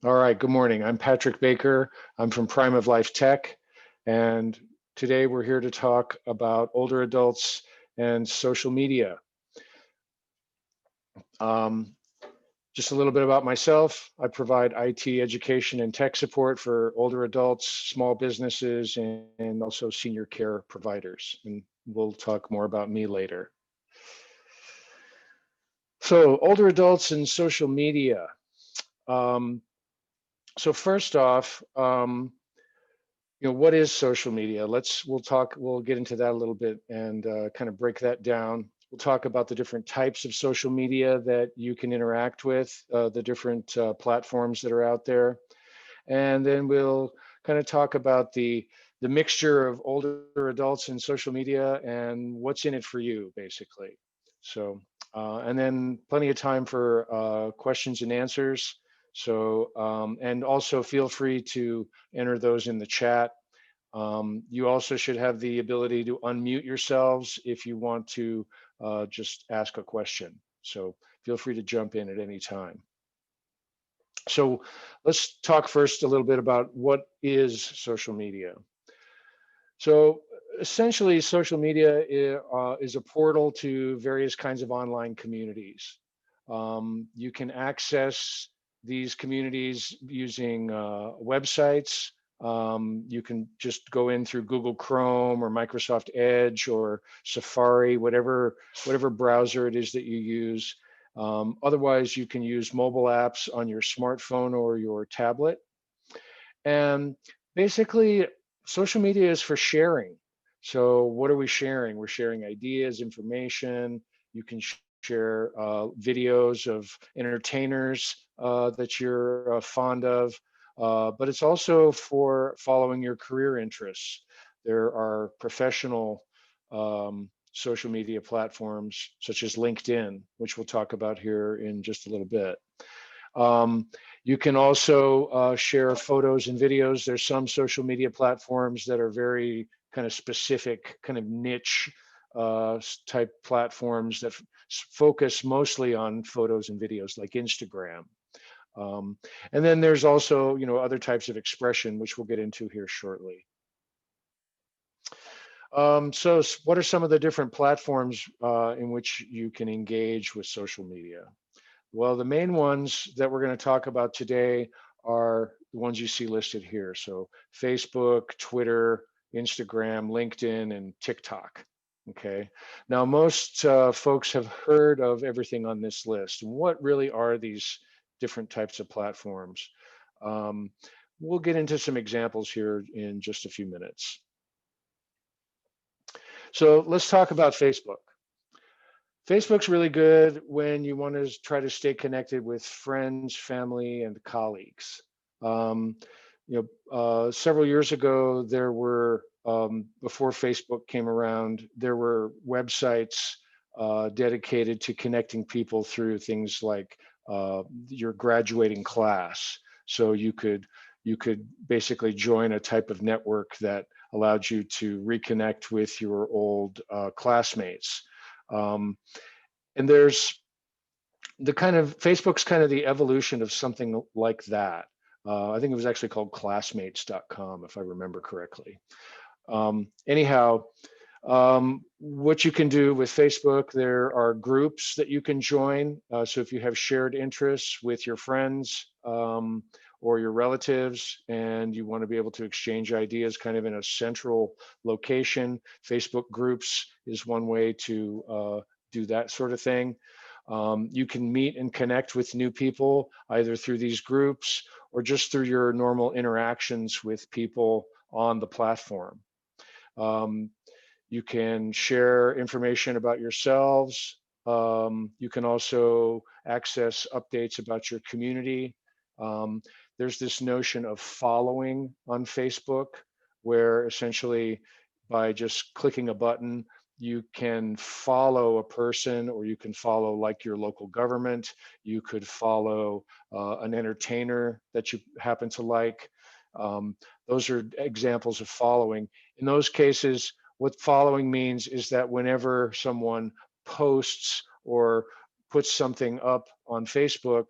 All right, good morning. I'm Patrick Baker. I'm from Prime of Life Tech, and today we're here to talk about older adults and social media. Um, just a little bit about myself. I provide IT education and tech support for older adults, small businesses, and also senior care providers. And we'll talk more about me later. So, older adults and social media. Um, so first off, what is social media? We'll get into that a little bit and kind of break that down. We'll talk about the different types of social media that you can interact with, the different platforms that are out there. And then we'll kind of talk about the mixture of older adults and social media and what's in it for you, basically. So, and then plenty of time for questions and answers. So, and also feel free to enter those in the chat. You also should have the ability to unmute yourselves if you want to just ask a question. So feel free to jump in at any time. So let's talk first a little bit about what is social media. So essentially, social media is a portal to various kinds of online communities. You can access these communities using websites. You can just go in through Google Chrome or Microsoft Edge or Safari, whatever browser it is that you use. Otherwise, you can use mobile apps on your smartphone or your tablet. And basically, social media is for sharing. So, what are we sharing? We're sharing ideas, information. You can share videos of entertainers that you're fond of, but it's also for following your career interests. There are professional social media platforms such as LinkedIn, which we'll talk about here in just a little bit. Um, you can also share photos and videos. There's some social media platforms that are very kind of specific, kind of niche type platforms that focus mostly on photos and videos, like Instagram. Um, and then there's also, other types of expression, which we'll get into here shortly. So what are some of the different platforms in which you can engage with social media? Well, the main ones that we're going to talk about today are the ones you see listed here. So Facebook, Twitter, Instagram, LinkedIn, and TikTok. Okay. Now, most folks have heard of everything on this list. What really are these different types of platforms? Um, we'll get into some examples here in just a few minutes. So let's talk about Facebook. Facebook's really good when you want to try to stay connected with friends, family, and colleagues. Um, Several years ago, there were, before Facebook came around, there were websites dedicated to connecting people through things like your graduating class. So you could basically join a type of network that allowed you to reconnect with your old classmates. Um, and there's Facebook's kind of the evolution of something like that. I think it was actually called classmates.com, if I remember correctly. Anyhow, what you can do with Facebook, there are groups that you can join. So if you have shared interests with your friends or your relatives and you want to be able to exchange ideas kind of in a central location, Facebook groups is one way to do that sort of thing. You can meet and connect with new people either through these groups or just through your normal interactions with people on the platform. Um, you can share information about yourselves. You can also access updates about your community. Um, there's this notion of following on Facebook, where essentially by just clicking a button, you can follow a person, or you can follow like your local government. You could follow an entertainer that you happen to like. Um, those are examples of following. In those cases, what following means is that whenever someone posts or puts something up on Facebook,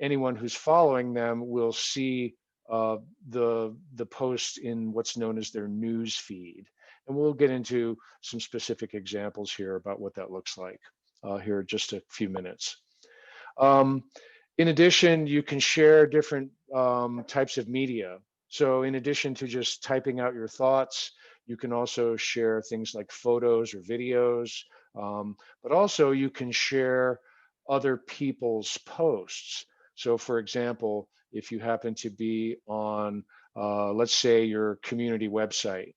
anyone who's following them will see the post in what's known as their news feed. And we'll get into some specific examples here about what that looks like here in just a few minutes. Um, in addition, you can share different types of media. So in addition to just typing out your thoughts, you can also share things like photos or videos, but also you can share other people's posts. So for example, if you happen to be on, let's say, your community website,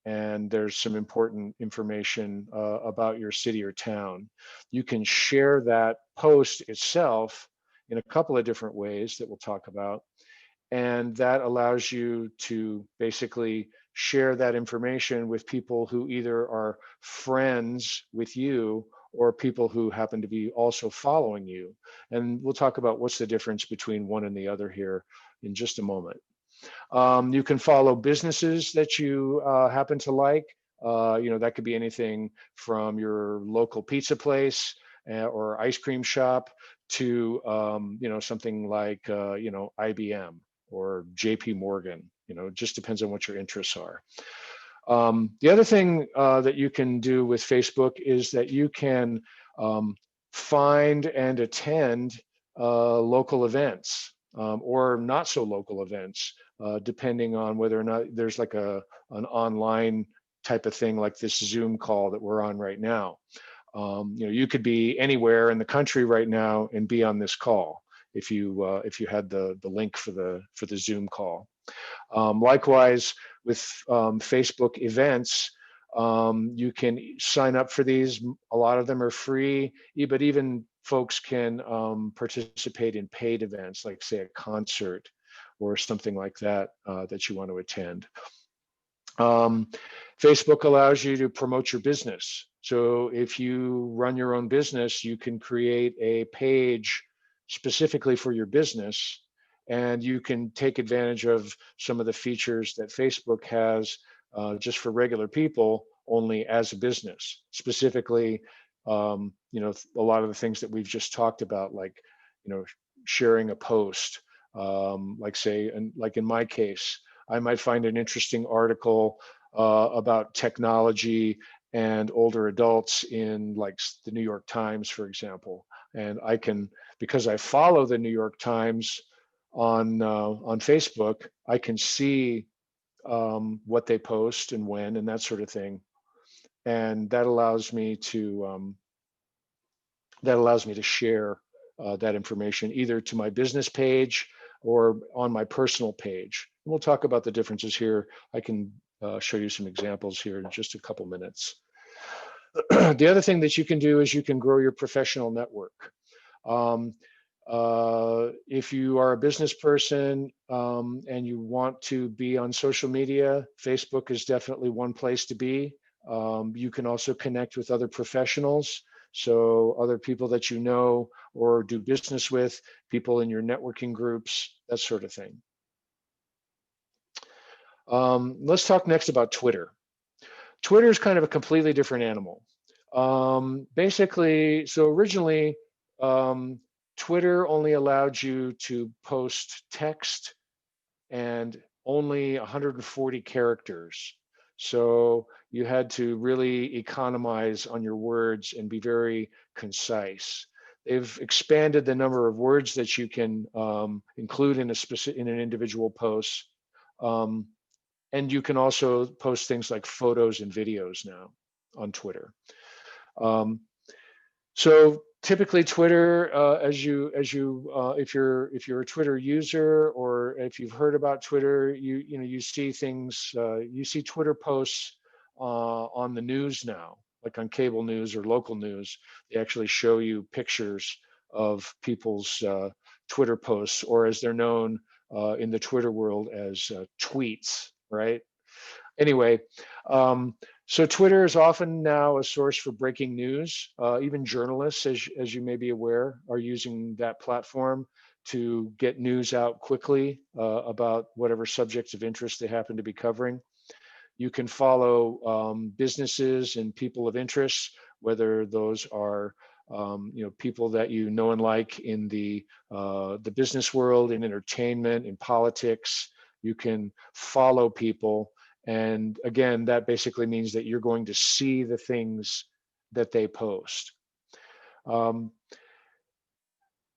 and there's some important information about your city or town, you can share that post itself in a couple of different ways that we'll talk about. And that allows you to basically share that information with people who either are friends with you or people who happen to be also following you. And we'll talk about what's the difference between one and the other here in just a moment. You can follow businesses that you happen to like. That could be anything from your local pizza place or ice cream shop to, something like, IBM or JP Morgan. It just depends on what your interests are. The other thing that you can do with Facebook is that you can find and attend local events or not so local events, depending on whether or not there's like an online type of thing like this Zoom call that we're on right now. You could be anywhere in the country right now and be on this call if you had the link for the Zoom call. Likewise, with Facebook events, you can sign up for these. A lot of them are free, but even folks can participate in paid events, like say a concert or something like that that you want to attend. Facebook allows you to promote your business. So if you run your own business, you can create a page specifically for your business, and you can take advantage of some of the features that Facebook has just for regular people, only as a business. Specifically, a lot of the things that we've just talked about, like, sharing a post, like say, and like in my case, I might find an interesting article about technology and older adults in like the New York Times, for example. And I can, because I follow the New York Times on Facebook, I can see what they post and when and that sort of thing. And that allows me to share that information either to my business page or on my personal page. And we'll talk about the differences here. I can show you some examples here in just a couple minutes. The other thing that you can do is you can grow your professional network. If you are a business person and you want to be on social media, Facebook is definitely one place to be. You can also connect with other professionals. So other people that you know or do business with, people in your networking groups, that sort of thing. Let's talk next about Twitter. Twitter is kind of a completely different animal. Basically, so originally, Twitter only allowed you to post text and only 140 characters. So you had to really economize on your words and be very concise. They've expanded the number of words that you can include in an individual post. And you can also post things like photos and videos now on Twitter. So typically Twitter, if you're a Twitter user or if you've heard about Twitter, you see things, you see Twitter posts on the news now, like on cable news or local news. They actually show you pictures of people's Twitter posts, or as they're known in the Twitter world as tweets, right? Anyway, so Twitter is often now a source for breaking news. Even journalists, as you may be aware, are using that platform to get news out quickly about whatever subjects of interest they happen to be covering. You can follow businesses and people of interest, whether those are people that you know and like in the business world, in entertainment, in politics. You can follow people, and again, that basically means that you're going to see the things that they post. Um,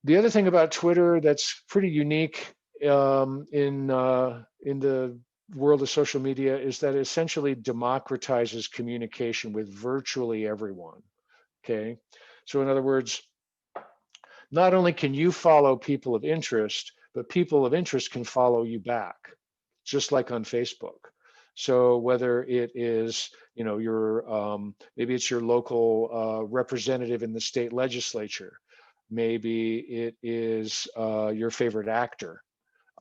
the other thing about Twitter that's pretty unique in the world of social media is that it essentially democratizes communication with virtually everyone. Okay, so in other words, not only can you follow people of interest, but people of interest can follow you back, just like on Facebook. So whether it is, your maybe it's your local representative in the state legislature, maybe it is your favorite actor.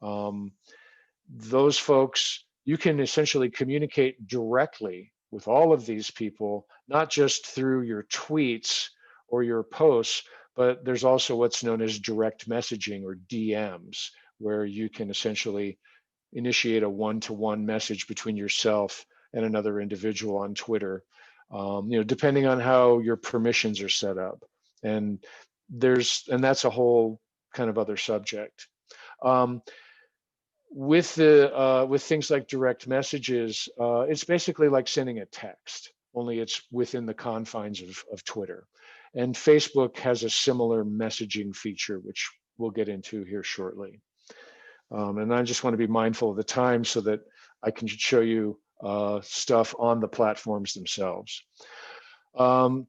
Um, those folks, you can essentially communicate directly with all of these people, not just through your tweets or your posts, but there's also what's known as direct messaging or DMs, where you can essentially initiate a one-to-one message between yourself and another individual on Twitter, depending on how your permissions are set up. And that's a whole kind of other subject. Um, with things like direct messages, it's basically like sending a text, only it's within the confines of Twitter. And Facebook has a similar messaging feature, which we'll get into here shortly. And I just want to be mindful of the time so that I can show you stuff on the platforms themselves.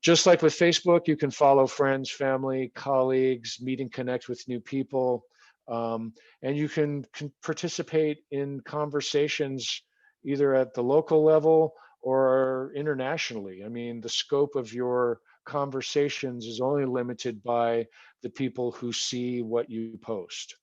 Just like with Facebook, you can follow friends, family, colleagues, meet and connect with new people. And you can participate in conversations either at the local level or internationally. I mean, the scope of your conversations is only limited by the people who see what you post.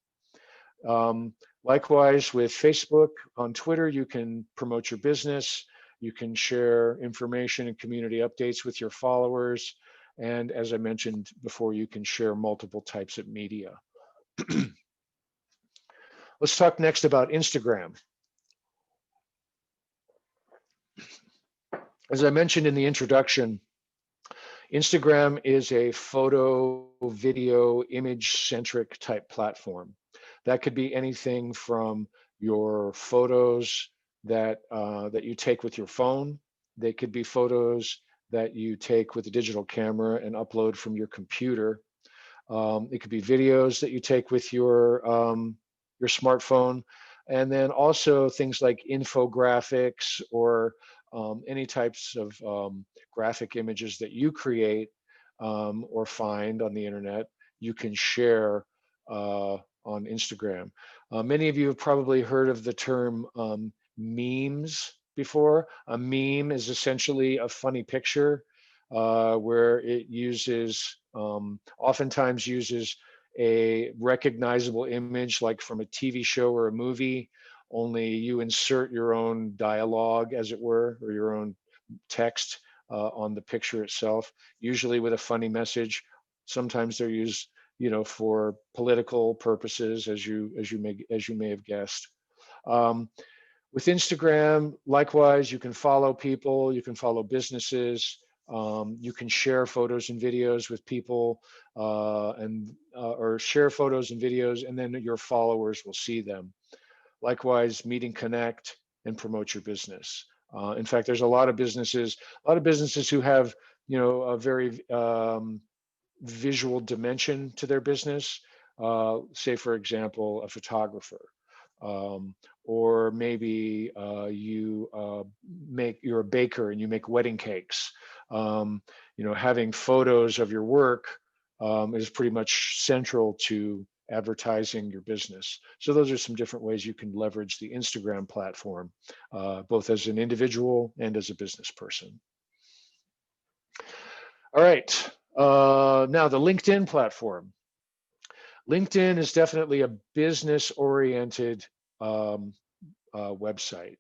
Likewise, with Facebook, on Twitter, you can promote your business, you can share information and community updates with your followers, and as I mentioned before, you can share multiple types of media. Let's talk next about Instagram. As I mentioned in the introduction, Instagram is a photo, video, image-centric type platform. That could be anything from your photos that you take with your phone. They could be photos that you take with a digital camera and upload from your computer. It could be videos that you take with your smartphone, and then also things like infographics or any types of graphic images that you create or find on the internet. You can share on Instagram. Many of you have probably heard of the term memes before. A meme is essentially a funny picture where it oftentimes uses a recognizable image like from a TV show or a movie, only you insert your own dialogue, as it were, or your own text on the picture itself, usually with a funny message. Sometimes they're used, for political purposes, as you may have guessed. With Instagram, likewise, you can follow people, you can follow businesses, you can share photos and videos with people, or share photos and videos, and then your followers will see them. Likewise, meet and connect and promote your business. In fact, there's a lot of businesses who have, a very visual dimension to their business. Say, for example, a photographer. Or maybe you're a baker and you make wedding cakes. Having photos of your work is pretty much central to advertising your business. So those are some different ways you can leverage the Instagram platform, both as an individual and as a business person. All right, now the LinkedIn platform. LinkedIn is definitely a business-oriented website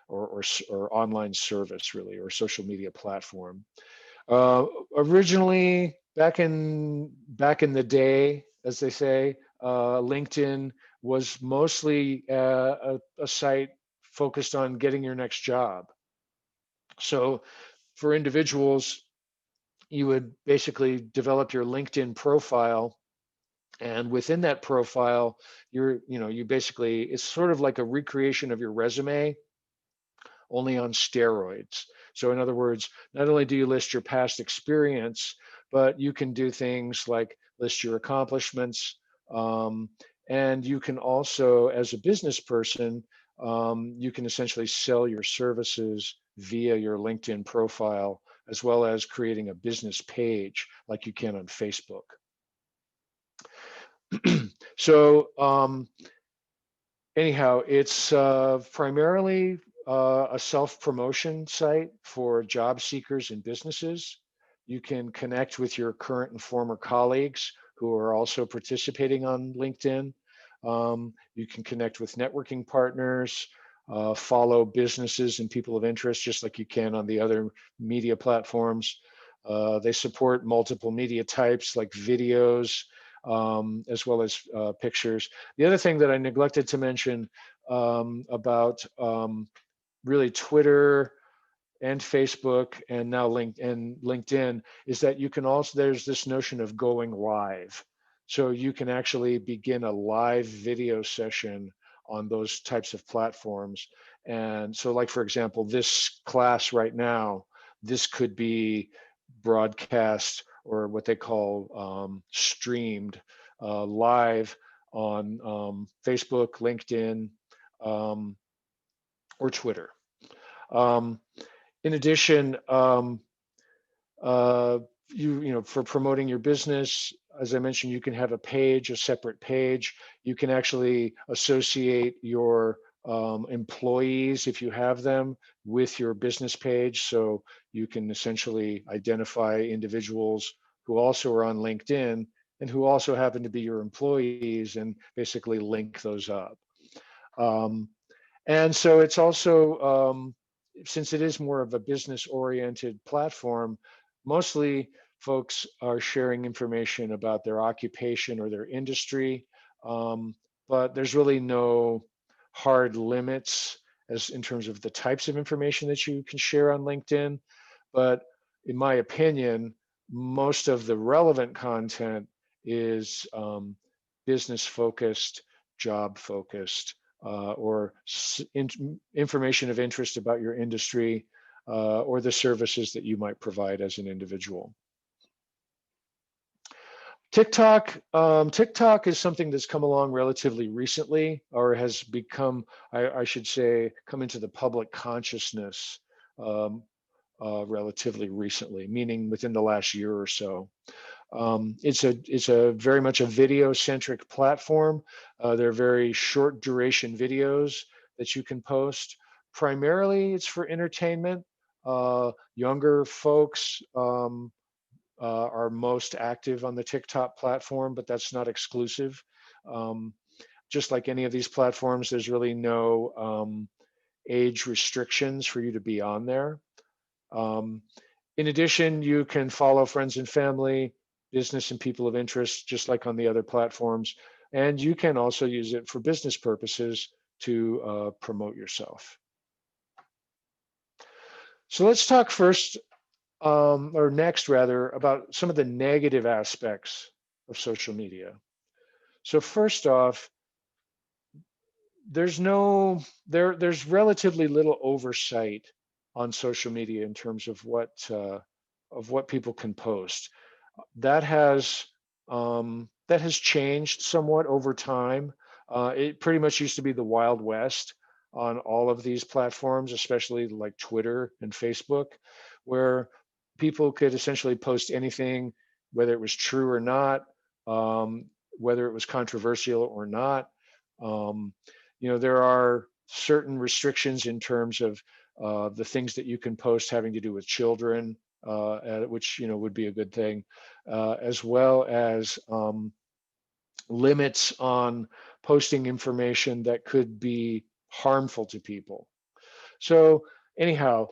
or online service, really, or social media platform. Originally, back in the day, as they say, LinkedIn was mostly a site focused on getting your next job. So for individuals, you would basically develop your LinkedIn profile, and within that profile, you basically, it's sort of like a recreation of your resume, only on steroids. So in other words, not only do you list your past experience, but you can do things like list your accomplishments. Um, and you can also, as a business person, you can essentially sell your services via your LinkedIn profile, as well as creating a business page like you can on Facebook. So anyhow, it's primarily a self-promotion site for job seekers and businesses. You can connect with your current and former colleagues who are also participating on LinkedIn. You can connect with networking partners, follow businesses and people of interest, just like you can on the other media platforms. They support multiple media types like videos, as well as pictures. The other thing that I neglected to mention about really Twitter and Facebook and now LinkedIn is that you can also, there's this notion of going live. So you can actually begin a live video session on those types of platforms. And so like, for example, this class right now, this could be broadcast or what they call streamed live on Facebook, LinkedIn, um, or Twitter. Um, in addition, uh, for promoting your business, as I mentioned, you can have a page, a separate page. You can actually associate your employees, if you have them, with your business page. So you can essentially identify individuals who also are on LinkedIn and who also happen to be your employees and basically link those up. Um, and so it's also, since it is more of a business oriented platform, mostly folks are sharing information about their occupation or their industry, but there's really no hard limits as in terms of the types of information that you can share on LinkedIn. But in my opinion, most of the relevant content is business focused, job focused, or information of interest about your industry, or the services that you might provide as an individual. TikTok is something that's come along relatively recently, or has become, I should say, come into the public consciousness relatively recently, meaning within the last year or so. It's a very much a video centric platform. They're very short duration videos that you can post. Primarily, it's for entertainment. Younger folks are most active on the TikTok platform, but that's not exclusive. Um, just like any of these platforms, there's really no age restrictions for you to be on there. Um, in addition, you can follow friends and family, business and people of interest, just like on the other platforms. And you can also use it for business purposes to promote yourself. So let's talk first, or next rather, about some of the negative aspects of social media. So first off, there's relatively little oversight on social media in terms of what people can post. That has changed somewhat over time. It pretty much used to be the Wild West on all of these platforms, especially like Twitter and Facebook, where people could essentially post anything, whether it was true or not, whether it was controversial or not. Um, there are certain restrictions in terms of the things that you can post having to do with children, which would be a good thing, as well as limits on posting information that could be harmful to people. So anyhow,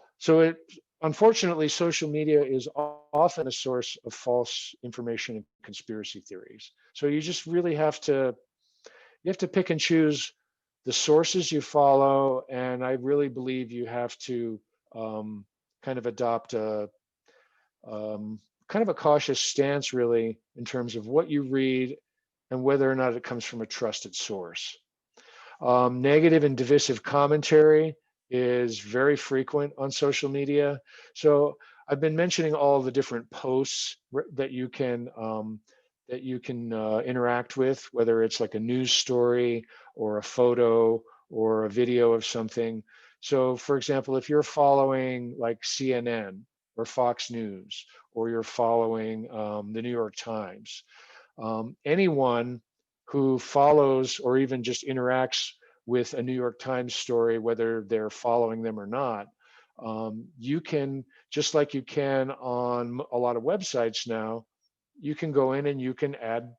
unfortunately, social media is often a source of false information and conspiracy theories. So you just really you have to pick and choose the sources you follow, and I really believe you have to kind of adopt a kind of a cautious stance, really, in terms of what you read and whether or not it comes from a trusted source. Negative and divisive commentary is very frequent on social media. So I've been mentioning all the different posts that you can interact with, whether it's like a news story or a photo or a video of something. So, for example, if you're following like CNN or Fox News, or you're following the New York Times, anyone who follows or even just interacts with a New York Times story, whether they're following them or not, you can, just like you can on a lot of websites now, you can go in and you can add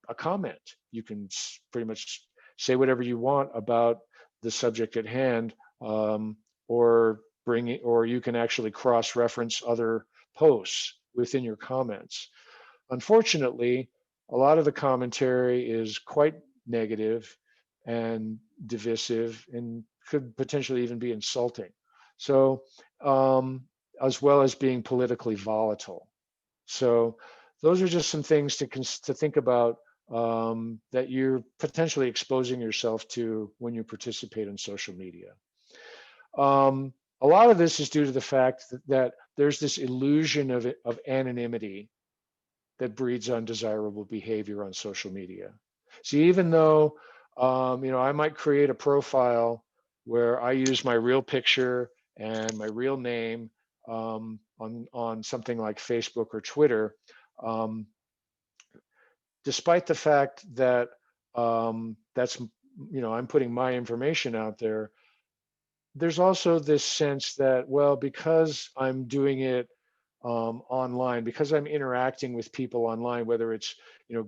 a comment. You can pretty much say whatever you want about the subject at hand, or bring it, or you can actually cross-reference other posts within your comments. Unfortunately, a lot of the commentary is quite negative and divisive and could potentially even be insulting. So, as well as being politically volatile. So, those are just some things to think about, that you're potentially exposing yourself to when you participate in social media. A lot of this is due to the fact that there's this illusion of anonymity that breeds undesirable behavior on social media. See, even though I might create a profile where I use my real picture and my real name, on something like Facebook or Twitter, um, despite the fact that that's I'm putting my information out there. There's also this sense that, well, because I'm doing it online, because I'm interacting with people online, whether it's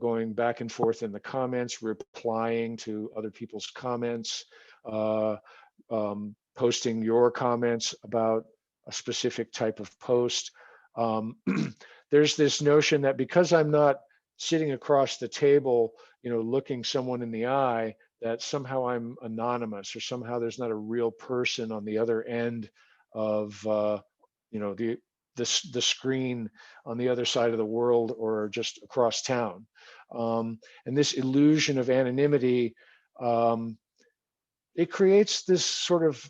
going back and forth in the comments, replying to other people's comments, uh, posting your comments about a specific type of post. Um, there's this notion that because I'm not sitting across the table, looking someone in the eye, that somehow I'm anonymous, or somehow there's not a real person on the other end of the screen on the other side of the world or just across town. And this illusion of anonymity, um, it creates this sort of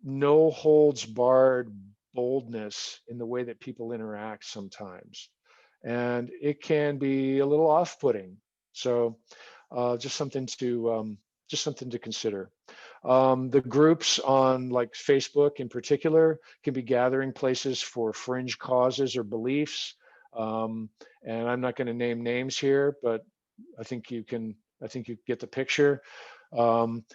no holds barred boldness in the way that people interact sometimes. And it can be a little off putting. So, just something to consider. The groups on like Facebook in particular can be gathering places for fringe causes or beliefs. And I'm not going to name names here, but I think you can. I think you get the picture. Um,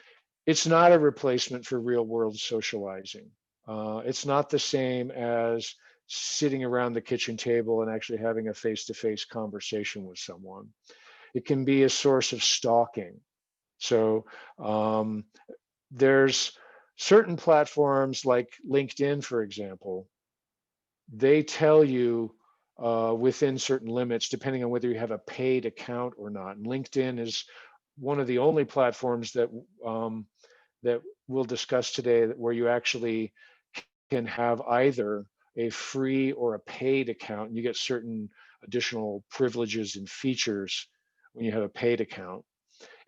it's not a replacement for real world socializing. It's not the same as sitting around the kitchen table and actually having a face to face conversation with someone. It can be a source of stalking. So, there's certain platforms like LinkedIn, for example, they tell you within certain limits, depending on whether you have a paid account or not. And LinkedIn is one of the only platforms that we'll discuss today where you actually can have either a free or a paid account. And you get certain additional privileges and features when you have a paid account.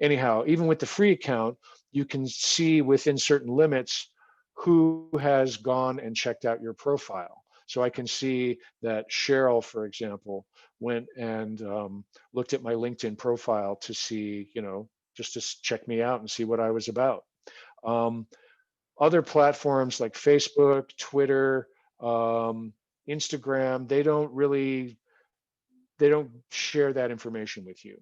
Anyhow, even with the free account, you can see within certain limits who has gone and checked out your profile. So I can see that Cheryl, for example, went and looked at my LinkedIn profile to see, just to check me out and see what I was about. Um, Other platforms like Facebook, Twitter, Instagram, they don't share that information with you.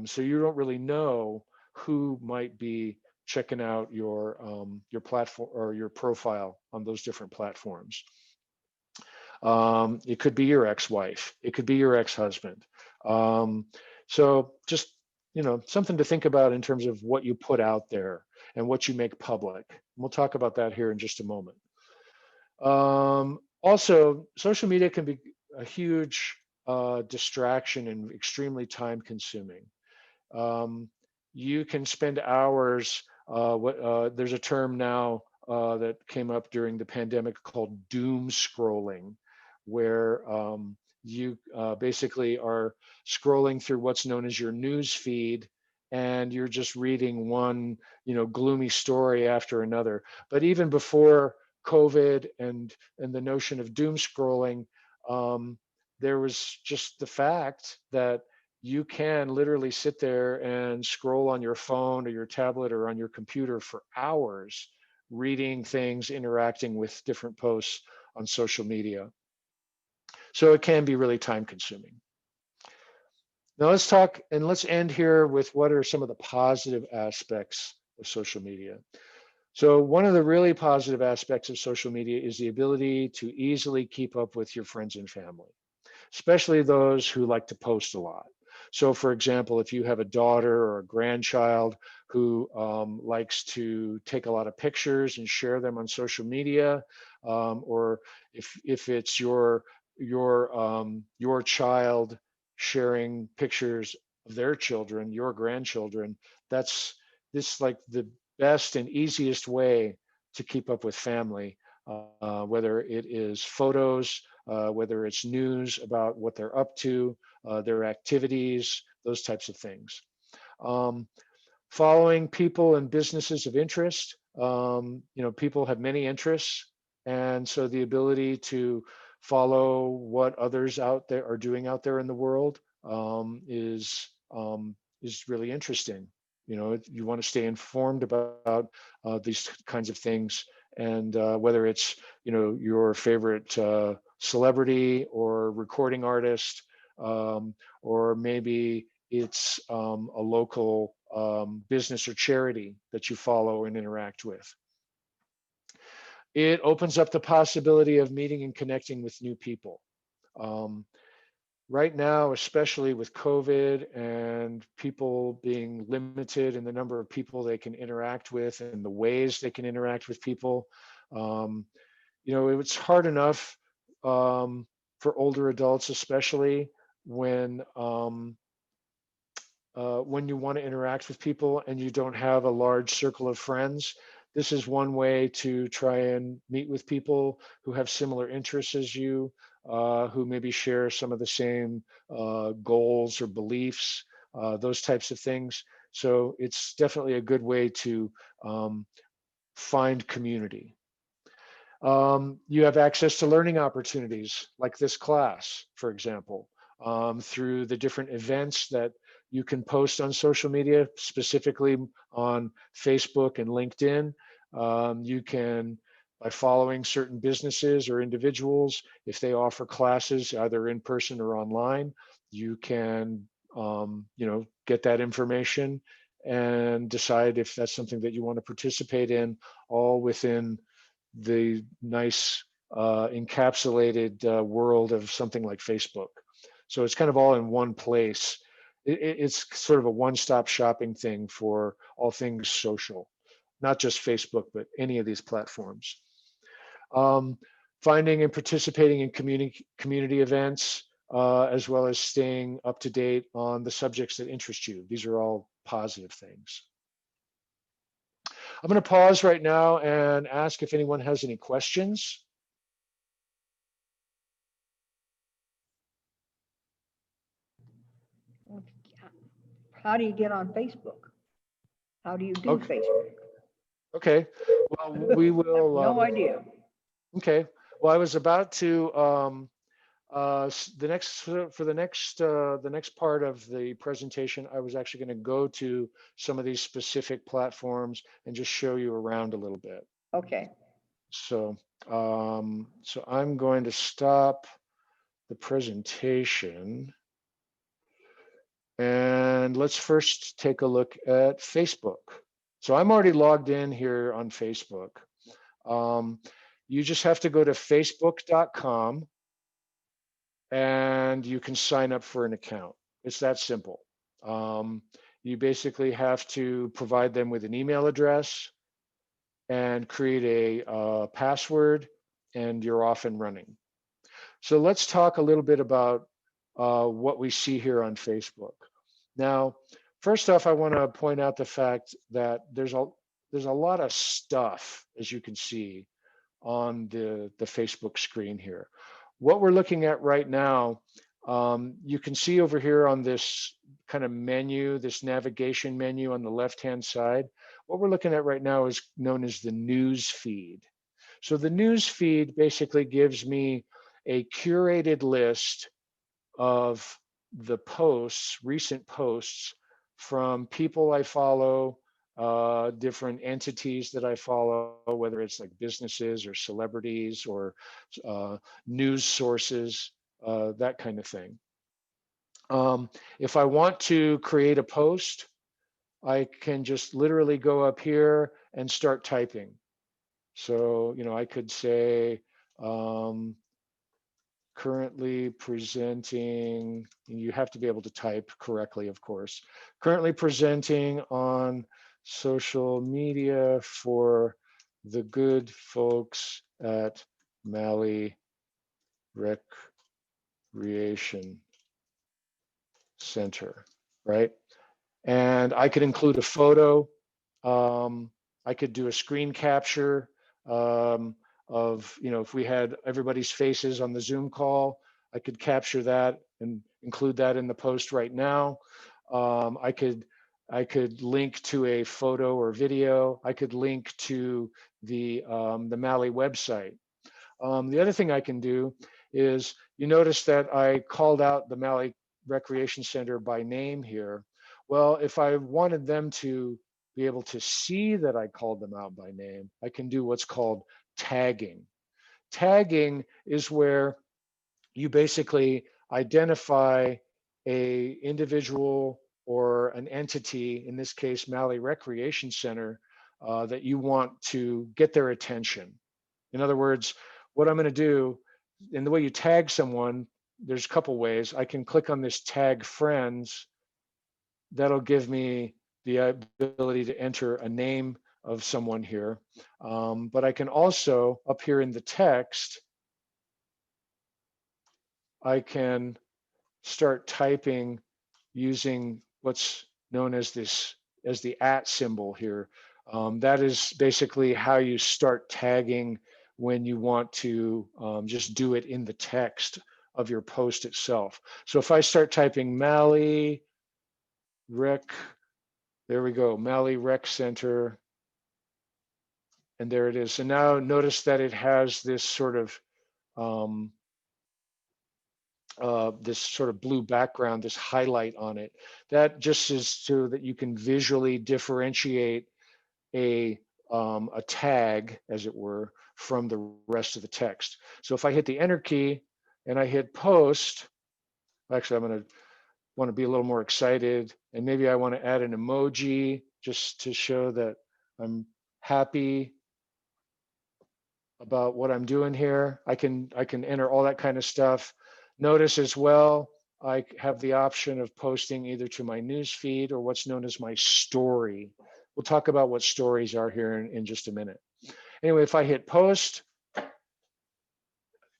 So you don't really know who might be checking out your platform or your profile on those different platforms. It could be your ex-wife, it could be your ex-husband. So just something to think about in terms of what you put out there and what you make public. We'll talk about that here in just a moment. Also, social media can be a huge distraction and extremely time consuming. You can spend hours. There's a term now that came up during the pandemic called doom scrolling, where you basically are scrolling through what's known as your news feed, and you're just reading one, gloomy story after another. But even before COVID and the notion of doom scrolling, um, there was just the fact that you can literally sit there and scroll on your phone or your tablet or on your computer for hours, reading things, interacting with different posts on social media. So it can be really time consuming. Now let's talk, and let's end here with what are some of the positive aspects of social media. So one of the really positive aspects of social media is the ability to easily keep up with your friends and family, especially those who like to post a lot. So for example, if you have a daughter or a grandchild who likes to take a lot of pictures and share them on social media, or if it's your child sharing pictures of their children, your grandchildren, that's this like the best and easiest way to keep up with family, whether it is photos, whether it's news about what they're up to, their activities, those types of things. Um, Following people and businesses of interest. People have many interests, and so the ability to follow what others out there are doing out there in the world is really interesting. You want to stay informed about these kinds of things, and whether it's your favorite celebrity or recording artist, or maybe it's a local business or charity that you follow and interact with. It opens up the possibility of meeting and connecting with new people. Um, right now, especially with COVID and people being limited in the number of people they can interact with and the ways they can interact with people, um, it's hard enough for older adults, especially when you want to interact with people and you don't have a large circle of friends. This is one way to try and meet with people who have similar interests as you, who maybe share some of the same goals or beliefs, those types of things. So it's definitely a good way to find community. You have access to learning opportunities like this class, for example, through the different events that you can post on social media, specifically on Facebook and LinkedIn. You can, by following certain businesses or individuals, if they offer classes either in person or online, you can, get that information and decide if that's something that you want to participate in, all within the nice encapsulated world of something like Facebook. So it's kind of all in one place. It's sort of a one-stop shopping thing for all things social, not just Facebook, but any of these platforms. Um, Finding and participating in community events, as well as staying up to date on the subjects that interest you. These are all positive things. I'm going to pause right now and ask if anyone has any questions. How do you get on Facebook? How do you do Okay. Facebook? Okay. Well, we will. No idea. Okay. Well, I was about to the next part of the presentation. I was actually going to go to some of these specific platforms and just show you around a little bit. Okay. So so I'm going to stop the presentation. And let's first take a look at Facebook. So I'm already logged in here on Facebook. You just have to go to facebook.com and you can sign up for an account. It's that simple. You basically have to provide them with an email address and create a password, and you're off and running. So let's talk a little bit about what we see here on Facebook. Now, first off, I want to point out the fact that there's a lot of stuff, as you can see, on the Facebook screen here. what we're looking at right now, you can see over here on this kind of menu, this navigation menu on the left-hand side, what we're looking at right now is known as the news feed. So the news feed basically gives me a curated list of the posts, recent posts from people I follow, different entities that I follow, whether it's like businesses or celebrities or uh, news sources, that kind of thing. If I want to create a post, I can just literally go up here and start typing. So, I could say, um, currently presenting, you have to be able to type correctly, of course, currently presenting on social media for the good folks at Malley Recreation Center, right? And I could include a photo. I could do a screen capture of, if we had everybody's faces on the Zoom call, I could capture that and include that in the post right now. I could link to a photo or video. I could link to the Malley website. The other thing I can do is, you notice that I called out the Malley Recreation Center by name here. Well, if I wanted them to be able to see that I called them out by name, I can do what's called tagging. Tagging is where you basically identify a individual or an entity, in this case, Malley Recreation Center, that you want to get their attention. In other words, what I'm going to do, and the way you tag someone, there's a couple ways. I can click on this tag friends. That'll give me the ability to enter a name of someone here. But I can also, up here in the text, I can start typing using what's known as the @ symbol here. That is basically how you start tagging when you want to just do it in the text of your post itself. So if I start typing Malley Rec, there we go, Malley Rec Center, and there it is. And now notice that it has this sort of blue background, this highlight on it. That just is so that you can visually differentiate a tag, as it were, from the rest of the text. So if I hit the enter key and I hit post, actually I'm going to want to be a little more excited, and maybe I want to add an emoji just to show that I'm happy about what I'm doing here. I can enter all that kind of stuff. Notice as well, I have the option of posting either to my news feed or what's known as my story. We'll talk about what stories are here in just a minute. Anyway, if I hit post,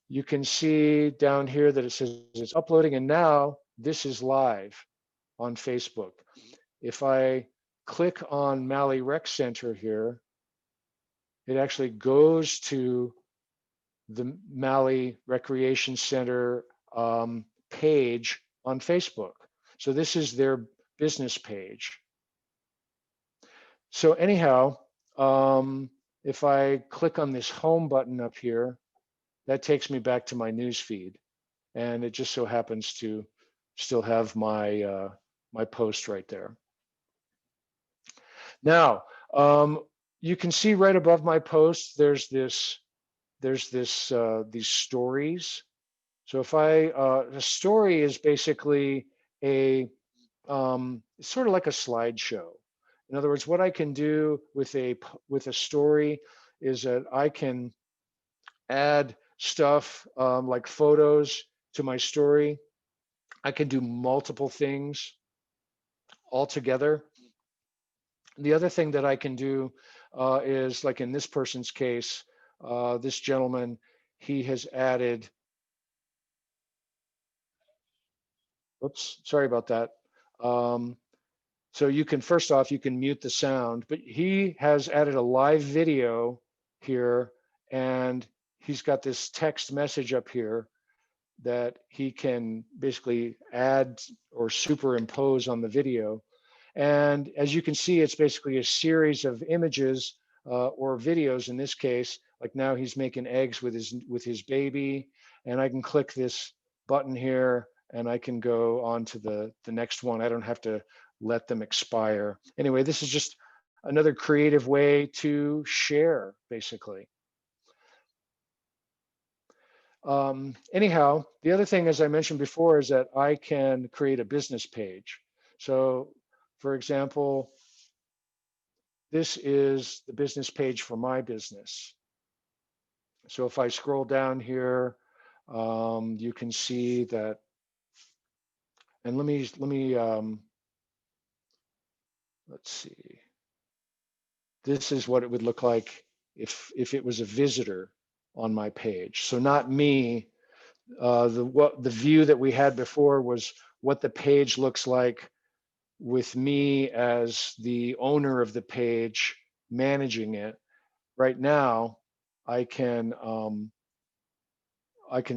you can see down here that it says it's uploading, and now this is live on Facebook. If I click on Malley Rec Center here, it actually goes to the Malley Recreation Center page on Facebook. So this is their business page. So anyhow, if I click on this home button up here, that takes me back to my news feed, and it just so happens to still have my my post right there. Now, you can see right above my post, there's these stories. So if a story is basically sort of like a slideshow. In other words, what I can do with a story is that I can add stuff like photos to my story. I can do multiple things all together. The other thing that I can do is, like in this person's case, this gentleman, he has added, oops, sorry about that. So you can, first off, you can mute the sound, but he has added a live video here, and he's got this text message up here. that he can basically add or superimpose on the video. And as you can see, it's basically a series of images or videos in this case. Like now he's making eggs with his baby, and I can click this button here and I can go on to the next one. I don't have to let them expire. Anyway, this is just another creative way to share, basically. Anyhow, the other thing, as I mentioned before, is that I can create a business page. So, for example, this is the business page for my business. So if I scroll down here, you can see that, and let's see. This is what it would look like if it was a visitor on my page. So not me. The view that we had before was what the page looks like with me as the owner of the page managing it. Right now, I can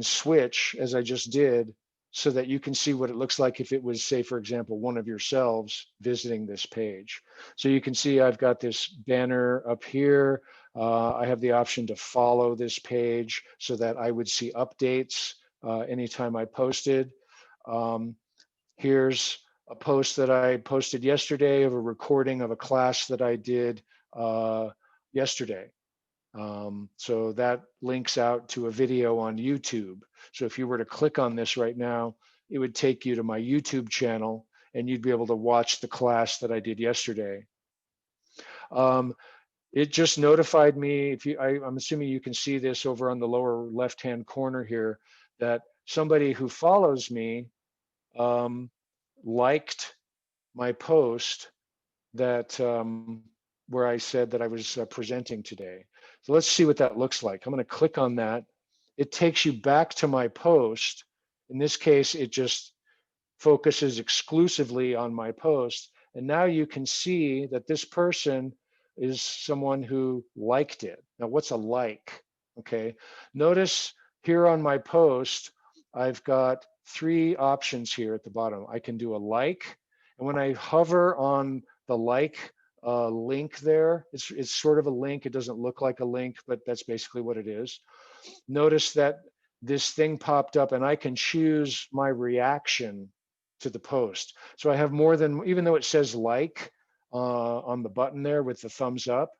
switch, as I just did, so that you can see what it looks like if it was, say, for example, one of yourselves visiting this page. So you can see I've got this banner up here. I have the option to follow this page so that I would see updates anytime I posted. Here's a post that I posted yesterday of a recording of a class that I did yesterday. So that links out to a video on YouTube. So if you were to click on this right now, it would take you to my YouTube channel and you'd be able to watch the class that I did yesterday. It just notified me, I'm assuming you can see this over on the lower left-hand corner here, that somebody who follows me liked my post that where I said that I was presenting today. So let's see what that looks like. I'm going to click on that. It takes you back to my post. In this case, it just focuses exclusively on my post. And now you can see that this person is someone who liked it. Now, what's a like? Okay. Notice here on my post, I've got 3 options here at the bottom. I can do a like. And when I hover on the like link there, it's sort of a link. It doesn't look like a link, but that's basically what it is. Notice that this thing popped up and I can choose my reaction to the post. So I have more than, even though it says like on the button there with the thumbs up,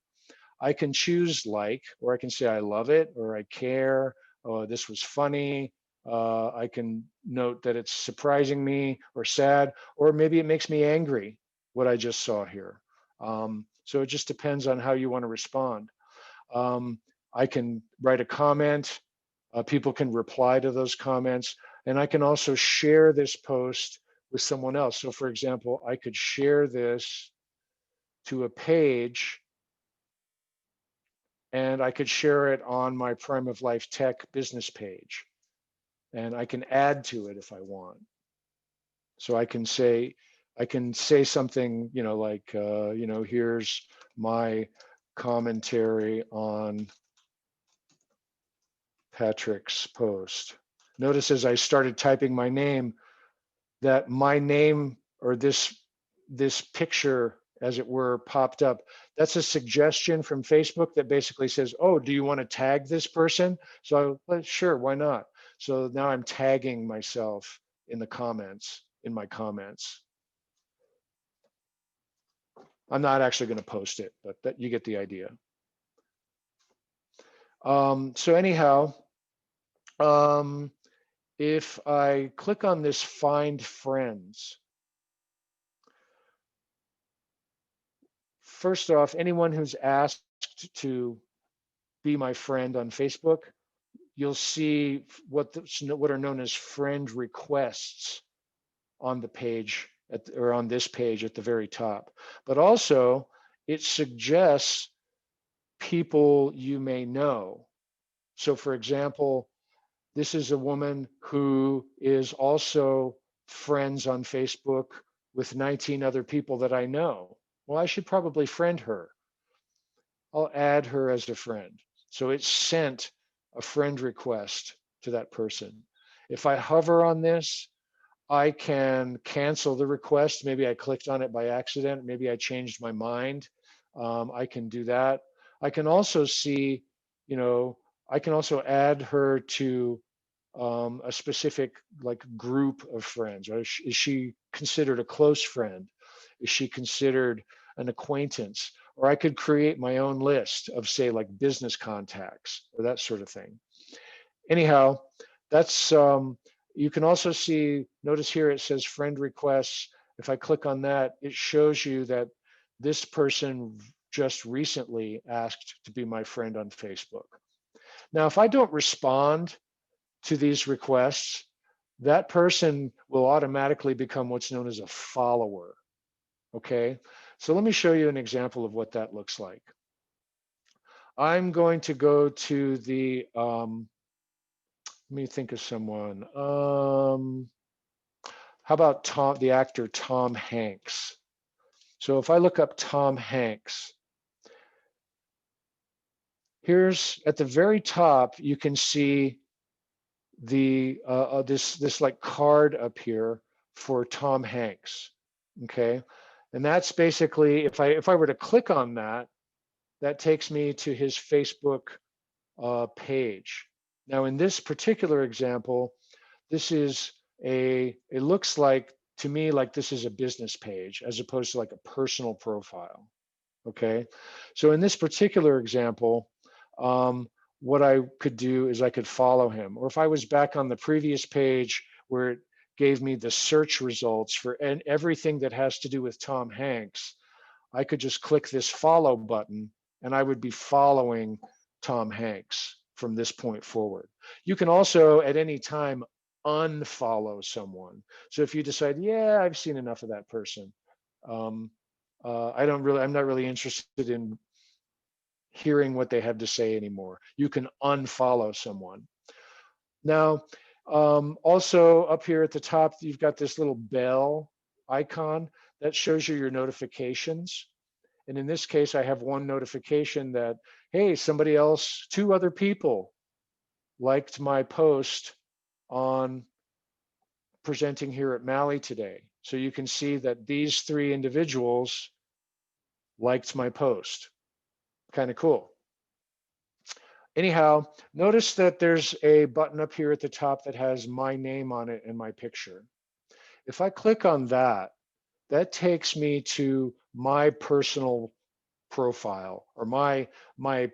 I can choose like, or I can say I love it, or I care, or this was funny. I can note that it's surprising me or sad, or maybe it makes me angry, what I just saw here. So it just depends on how you want to respond. I can write a comment. People can reply to those comments, and I can also share this post with someone else. So for example, I could share this to a page and I could share it on my Prime of Life Tech business page. And I can add to it if I want. So I can say something, like, here's my commentary on Patrick's post. Notice as I started typing my name, that my name, or this picture, as it were, popped up. That's a suggestion from Facebook that basically says, oh, do you want to tag this person? So well, sure, why not? So now I'm tagging myself in the comments, in my comments. I'm not actually going to post it, but that you get the idea. So anyhow, if I click on this Find Friends, first off, anyone who's asked to be my friend on Facebook, you'll see what are known as friend requests on the page or on this page at the very top. But also, it suggests people you may know. So for example, this is a woman who is also friends on Facebook with 19 other people that I know. Well, I should probably friend her. I'll add her as a friend. So it sent a friend request to that person. If I hover on this, I can cancel the request. Maybe I clicked on it by accident. Maybe I changed my mind. I can do that. I can also see, you know, I can also add her to a specific like group of friends. Or is she considered a close friend? Is she considered an acquaintance? Or I could create my own list of, say, like business contacts or that sort of thing. Anyhow, that's you can also see, notice here it says friend requests. If I click on that, it shows you that this person just recently asked to be my friend on Facebook. Now, if I don't respond to these requests, that person will automatically become what's known as a follower. Okay, so let me show you an example of what that looks like. I'm going to go to the, let me think of someone. How about the actor Tom Hanks? So if I look up Tom Hanks, here's at the very top, you can see the this like card up here for Tom Hanks. Okay, and that's basically, if I were to click on that, that takes me to his Facebook page. Now in this particular example, this is it looks like to me like this is a business page as opposed to like a personal profile. Okay, so in this particular example, what I could do is I could follow him. Or if I was back on the previous page where it gave me the search results for everything that has to do with Tom Hanks, I could just click this follow button and I would be following Tom Hanks from this point forward. You can also at any time unfollow someone. So if you decide, yeah, I've seen enough of that person. I'm not really interested in hearing what they have to say anymore. You can unfollow someone. Now, also up here at the top, you've got this little bell icon that shows you your notifications. And in this case, I have one notification that, hey, somebody else, 2 other people liked my post on presenting here at Malley today. So you can see that these 3 individuals liked my post. Kind of cool. Anyhow, notice that there's a button up here at the top that has my name on it and my picture. If I click on that, that takes me to my personal profile or my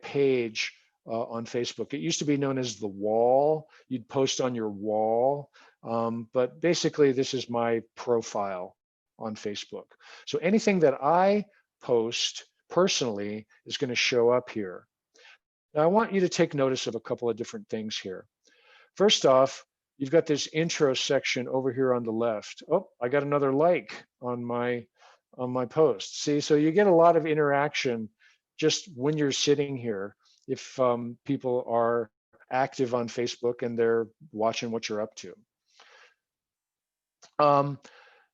page on Facebook. It used to be known as the wall. You'd post on your wall, but basically this is my profile on Facebook. So anything that I post personally is going to show up here. Now I want you to take notice of a couple of different things here. First off, you've got this intro section over here on the left. Oh, I got another like on my post. See, so you get a lot of interaction just when you're sitting here. If people are active on Facebook and they're watching what you're up to.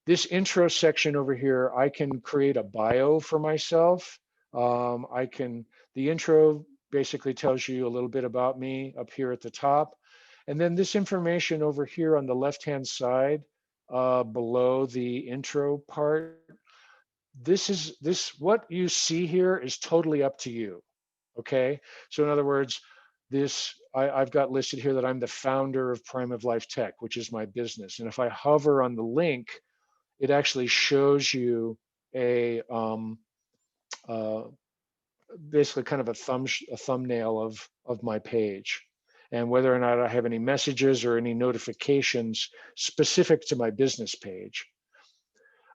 This intro section over here, I can create a bio for myself. The intro basically tells you a little bit about me up here at the top. And then this information over here on the left-hand side, below the intro part, what you see here is totally up to you. Okay, so in other words, I've got listed here that I'm the founder of Prime of Life Tech, which is my business. And if I hover on the link, it actually shows you a basically kind of a thumbnail of my page, and whether or not I have any messages or any notifications specific to my business page.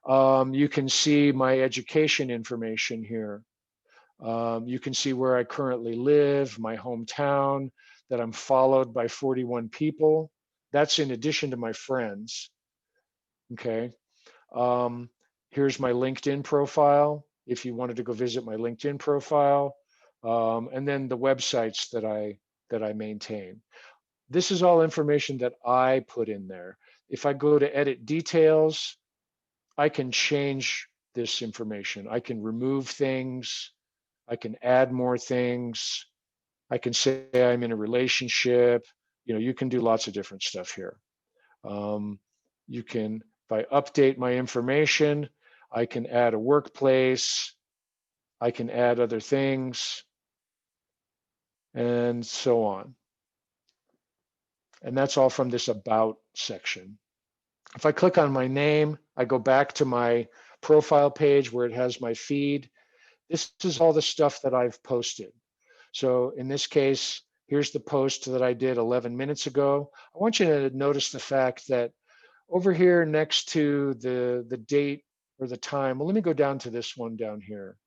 You can see my education information here. You can see where I currently live, my hometown, that I'm followed by 41 people. That's in addition to my friends. Okay. Here's my LinkedIn profile, if you wanted to go visit my LinkedIn profile, and then the websites that I maintain. This is all information that I put in there. If I go to edit details, I can change this information. I can remove things. I can add more things. I can say I'm in a relationship. You know, you can do lots of different stuff here. You can, if I update my information, I can add a workplace, I can add other things, and so on. And that's all from this About section. If I click on my name, I go back to my profile page where it has my feed. This is all the stuff that I've posted. So in this case, here's the post that I did 11 minutes ago. I want you to notice the fact that over here next to the date or the time, well, let me go down to this one down here.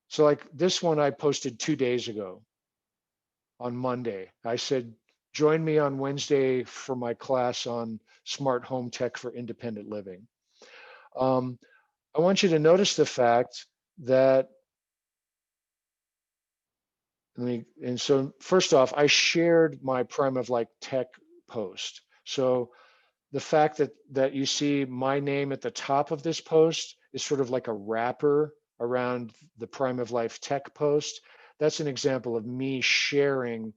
So like this one I posted 2 days ago on Monday. I said, join me on Wednesday for my class on smart home tech for independent living. I want you to notice the fact that, and so first off, I shared my Prime of Life Tech post. So the fact that you see my name at the top of this post is sort of like a wrapper around the Prime of Life Tech post. That's an example of me sharing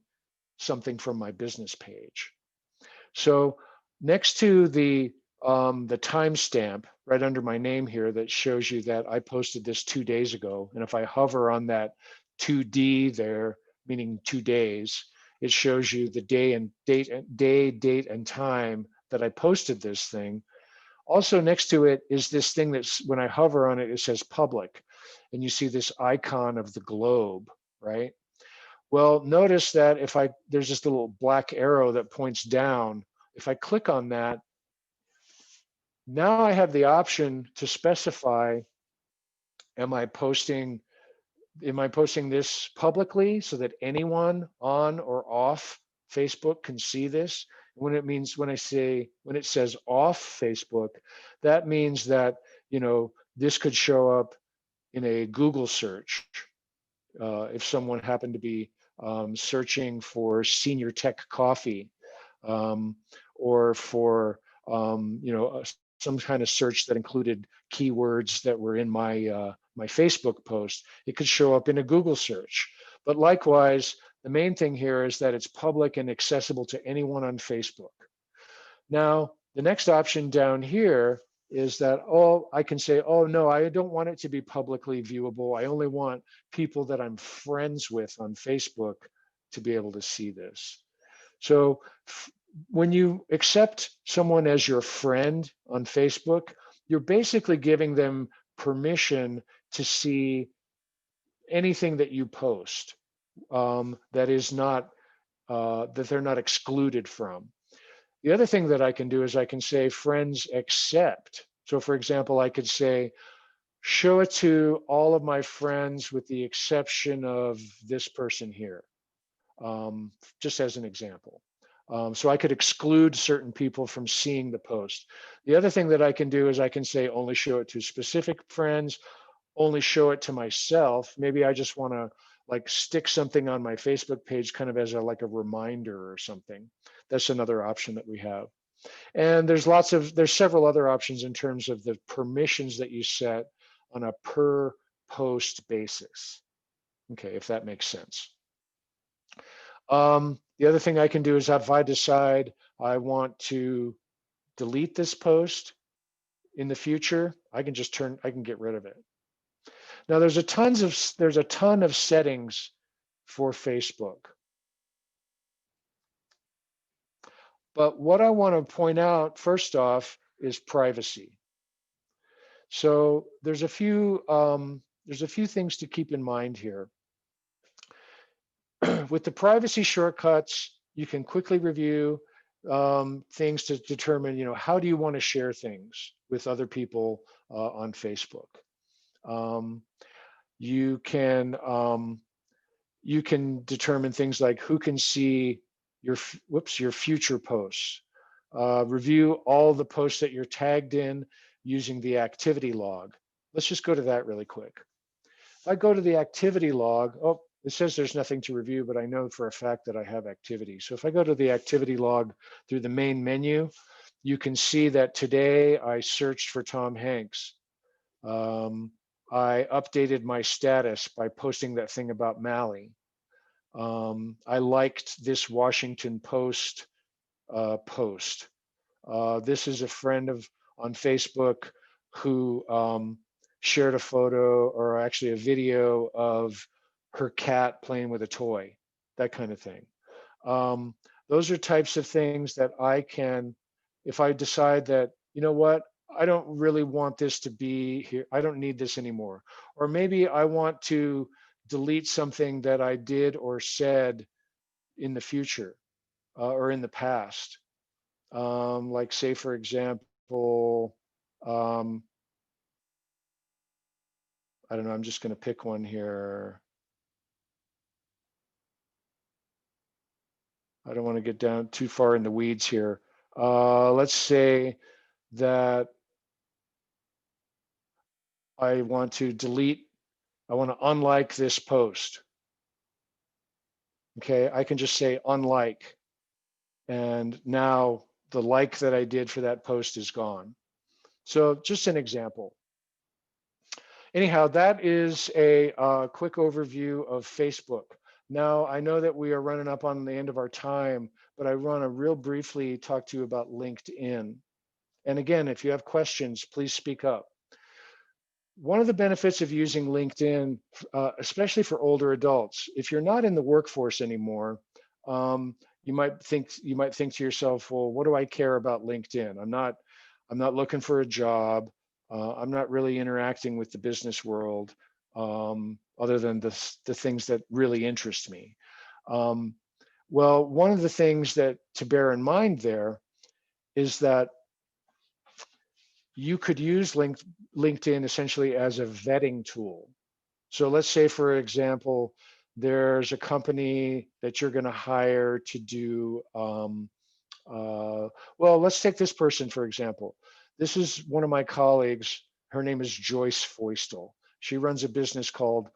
something from my business page. So next to the timestamp right under my name here that shows you that I posted this 2 days ago, and if I hover on that 2D there, meaning 2 days, it shows you the day and date, date and time that I posted this thing. Also next to it is this thing that's, when I hover on it, it says public, and you see this icon of the globe, right? Well, notice that if there's this little black arrow that points down. If I click on that, now I have the option to specify, am I posting this publicly so that anyone on or off Facebook can see this? When it says off Facebook, that means that, this could show up in a Google search. If someone happened to be searching for senior tech coffee, or for some kind of search that included keywords that were in my my Facebook post, it could show up in a Google search. But likewise, the main thing here is that it's public and accessible to anyone on Facebook. Now, the next option down here is that, I can say, oh no, I don't want it to be publicly viewable. I only want people that I'm friends with on Facebook to be able to see this. So when you accept someone as your friend on Facebook, you're basically giving them permission to see anything that you post, that is not, that they're not excluded from. The other thing that I can do is I can say friends accept. So for example, I could say, show it to all of my friends with the exception of this person here, just as an example. So I could exclude certain people from seeing the post. The other thing that I can do is I can say only show it to specific friends, only show it to myself. Maybe I just want to like stick something on my Facebook page kind of as like a reminder or something. That's another option that we have. And there's several other options in terms of the permissions that you set on a per post basis. Okay, if that makes sense. The other thing I can do is if I decide I want to delete this post in the future, I can get rid of it. Now there's a ton of settings for Facebook. But what I want to point out first off is privacy. So there's a few things to keep in mind here. With the privacy shortcuts, you can quickly review things to determine, how do you want to share things with other people on Facebook. You can determine things like who can see your future posts. Review all the posts that you're tagged in using the activity log. Let's just go to that really quick. If I go to the activity log, it says there's nothing to review, but I know for a fact that I have activity. So if I go to the activity log through the main menu, you can see that today I searched for Tom Hanks. I updated my status by posting that thing about Malley. I liked this Washington Post post. This is a friend of on Facebook who shared a photo or actually a video of her cat playing with a toy, that kind of thing. Um, those are types of things that I can, if I decide that, you know what, I don't really want this to be here, I don't need this anymore. Or maybe I want to delete something that I did or said in the future or in the past. Like, say, for example, um, I don't know, I'm just going to pick one here. I don't want to get down too far in the weeds here. Let's say that I want to delete, I want to unlike this post. Okay, I can just say unlike, and now the like that I did for that post is gone. So just an example. Anyhow, that is a quick overview of Facebook. Now, I know that we are running up on the end of our time, but I want to real briefly talk to you about LinkedIn. And again, if you have questions, please speak up. One of the benefits of using LinkedIn, especially for older adults, if you're not in the workforce anymore, um, you might think to yourself, well, what do I care about LinkedIn? I'm not looking for a job. I'm not really interacting with the business world, other than the things that really interest me. Um, well, one of the things that to bear in mind there is that you could use LinkedIn essentially as a vetting tool. So let's say, for example, there's a company that you're going to hire to do, well, let's take this person, for example. This is one of my colleagues. Her name is Joyce Foistel. She runs a business called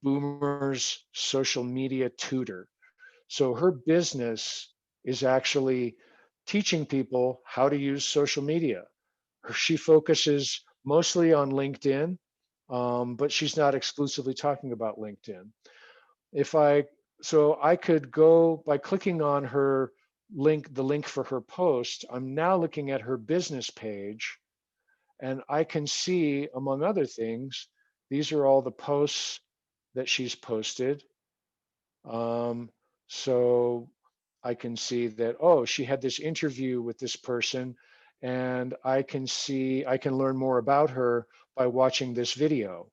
Boomer's Social Media Tutor. So her business is actually teaching people how to use social media. She focuses mostly on LinkedIn, but she's not exclusively talking about LinkedIn. If I, so I could go by clicking on her link, the link for her post, I'm now looking at her business page, and I can see, among other things, these are all the posts that she's posted. Um, so I can see that, oh, she had this interview with this person, and I can learn more about her by watching this video.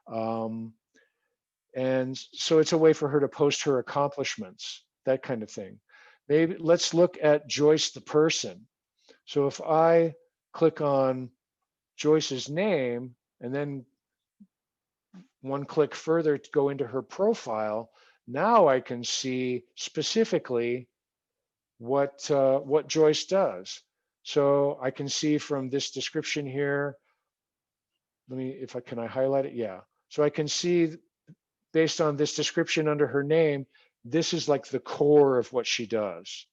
Um, and so it's a way for her to post her accomplishments, that kind of thing. Maybe let's look at Joyce the person. So if I click on Joyce's name and then one click further to go into her profile, now I can see specifically what Joyce does. So I can see from this description here, let me, if I can, I highlight it? Yeah. So I can see based on this description under her name, this is like the core of what she does.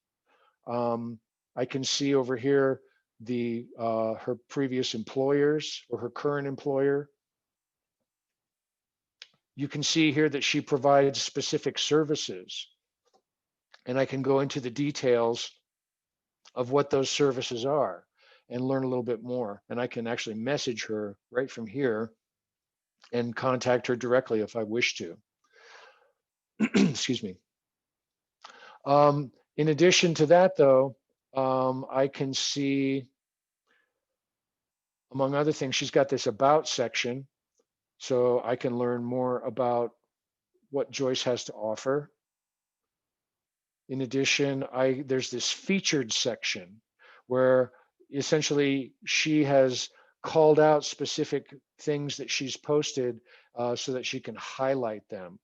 I can see over here her previous employers or her current employer. You can see here that she provides specific services, and I can go into the details of what those services are and learn a little bit more. And I can actually message her right from here and contact her directly if I wish to. Excuse me. In addition to that, though, I can see, among other things, she's got this about section, so I can learn more about what Joyce has to offer. In addition, there's this featured section where essentially she has called out specific things that she's posted so that she can highlight them.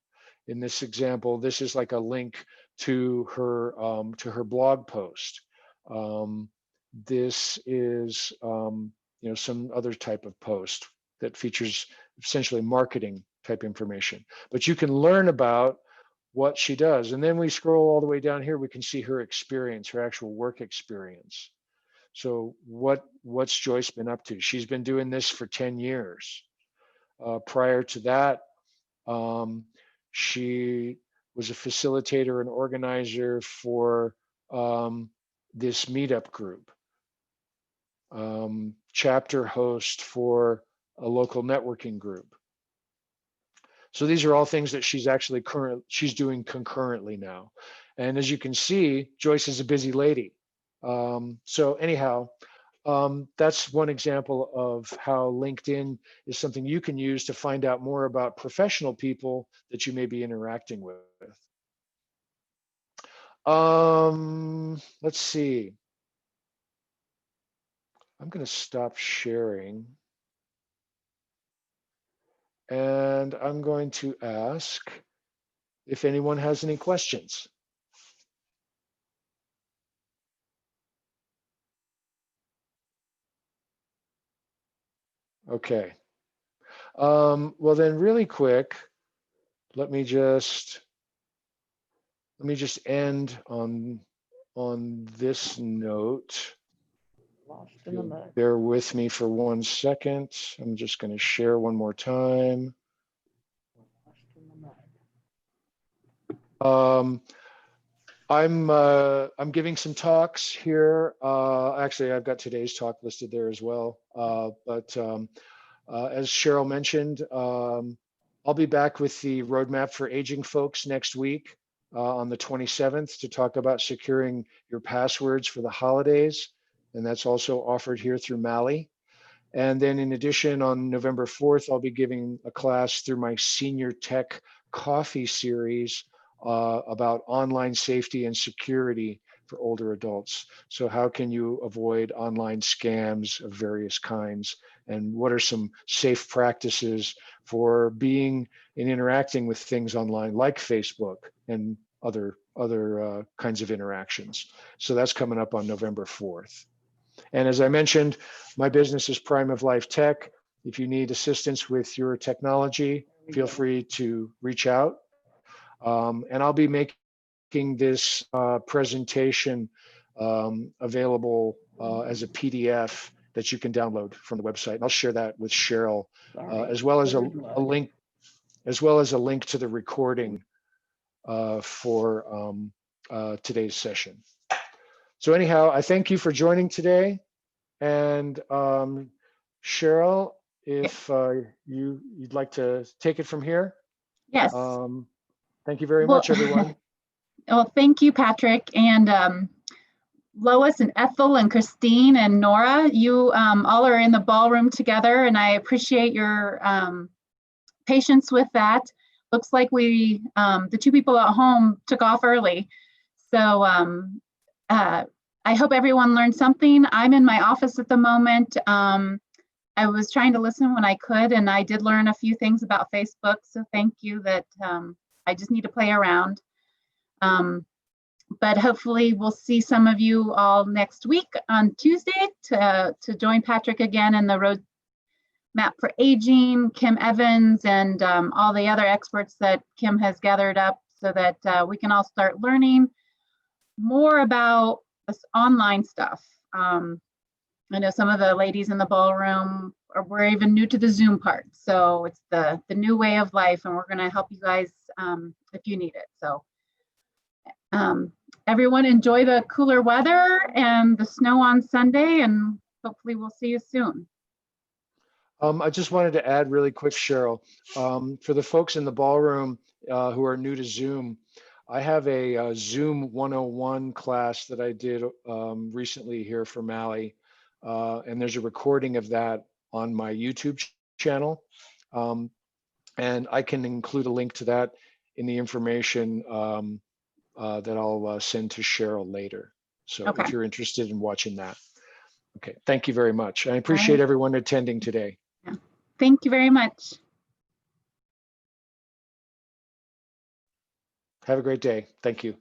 In this example, this is like a link to her blog post. This is some other type of post that features essentially marketing type information. But you can learn about what she does. And then we scroll all the way down here, we can see her experience, her actual work experience. So what's Joyce been up to? She's been doing this for 10 years. Prior to that, she was a facilitator and organizer for this meetup group. chapter host for a local networking group. So these are all things that she's doing concurrently now. And as you can see, Joyce is a busy lady. So anyhow, that's one example of how LinkedIn is something you can use to find out more about professional people that you may be interacting with. Let's see. I'm going to stop sharing. And I'm going to ask if anyone has any questions. Okay. Well then really quick, let me just end on this note. Lost in the mud. Bear with me for 1 second. I'm just going to share one more time. Lost in the mud. I'm giving some talks here. Actually, I've got today's talk listed there as well. As Cheryl mentioned, I'll be back with the roadmap for aging folks next week on the 27th to talk about securing your passwords for the holidays. And that's also offered here through Malley. And then in addition, on November 4th, I'll be giving a class through my Senior Tech Coffee series about online safety and security for older adults. So how can you avoid online scams of various kinds? And what are some safe practices for being and interacting with things online like Facebook and other kinds of interactions? So that's coming up on November 4th. And as I mentioned, my business is Prime of Life Tech. If you need assistance with your technology, feel free to reach out. And I'll be making this presentation available as a PDF that you can download from the website. And I'll share that with Cheryl, as well as a link, to the recording for today's session. So anyhow, I thank you for joining today. And Cheryl, if you'd like to take it from here. Yes. Thank you very much, everyone. Well, thank you, Patrick. And Lois and Ethel and Christine and Nora, you all are in the ballroom together, and I appreciate your patience with that. Looks like we, the two people at home took off early. So I hope everyone learned something. I'm in my office at the moment. I was trying to listen when I could, and I did learn a few things about Facebook. So thank you that I just need to play around. But hopefully we'll see some of you all next week on Tuesday to join Patrick again in the roadmap for aging, Kim Evans, and all the other experts that Kim has gathered up so that we can all start learning more about this online stuff. I know some of the ladies in the ballroom were even new to the Zoom part. So it's the new way of life, and we're gonna help you guys if you need it. So everyone enjoy the cooler weather and the snow on Sunday, and hopefully we'll see you soon. I just wanted to add really quick, Cheryl, for the folks in the ballroom who are new to Zoom, I have a Zoom 101 class that I did recently here for Malley, and there's a recording of that on my YouTube channel, and I can include a link to that in the information that I'll send to Cheryl later. So Okay. if you're interested in watching that. Okay, thank you very much. I appreciate everyone attending today. Yeah. Thank you very much. Have a great day. Thank you.